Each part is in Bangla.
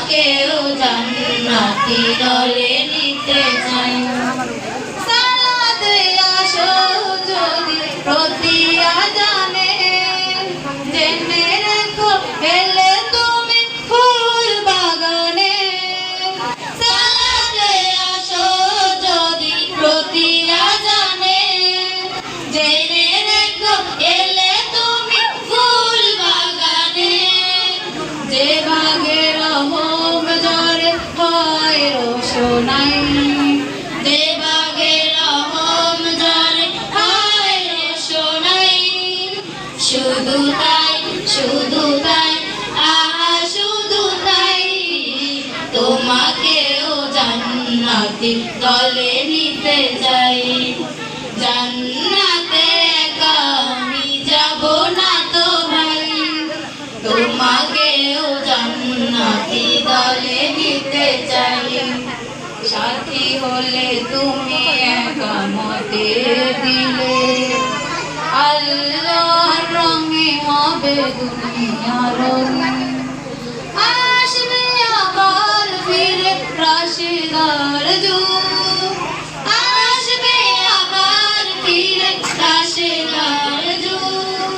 তোমাকেও জান্নাতি দলে নিতে চাই। সালাতে আসো যদি প্রতি আজানে, জেনে রেখো এলে তুমি ফুল বাগানে। সালাতে আসো যদি প্রতি আজানে, জেনে রেখো এলে তুমি ফুল বাগানে। যে ভাগে রহম জরে হয় রোশনাই, যে ভাগে রহম জরে হয় রোশনাই। শুধু তাই, শুধু তাই, আহা শুধু তাই, তোমাকেও জান্নাতি দলে নিতে চাই। জান্নাতে একা আমি যাব না তো ভাই, তোমাকেও জান্নাতি দলে নিতে চাই। সাথী হলে তুমি একামতে দিলে, আল্লাহর রঙে হবে দুনিয়ার রঙ। আসবে আবার ফিরে রাশেদার যুগ, আসবে আবার ফিরে রাশেদার যুগ।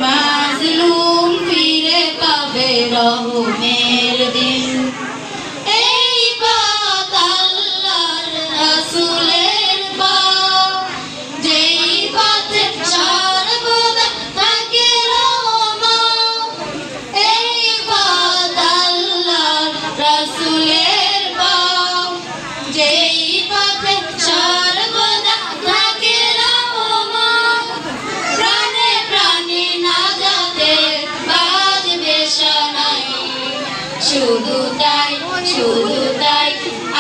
মাজলুম ফিরে পাবে রহমের দিন। এই পথ আল্লাহর রাসূলের পথ, যেই পথে সর্বদা থাকে রহমত। এই পথ আল্লাহর রাসূলের পথ, যেই পথে সর্বদা থাকে রহমত। প্রাণে প্রাণে নাজাতের বাজবে শোনাই। শুধু তাই, শুধু তাই,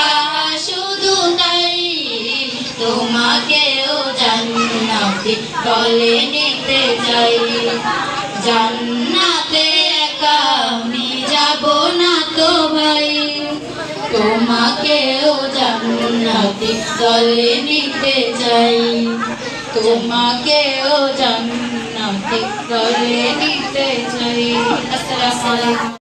আহা শুধু তাই, তোমাকেও জান্নাতি দলে নিতে চাই। জান্নাতে একা আমি যাব না তো ভাই, তোমাকেও জান্নাতি দলে নিতে চাই। তোমাকেও জান্নাতি দলে নিতে চাই। আসসালামু আলাইকুম।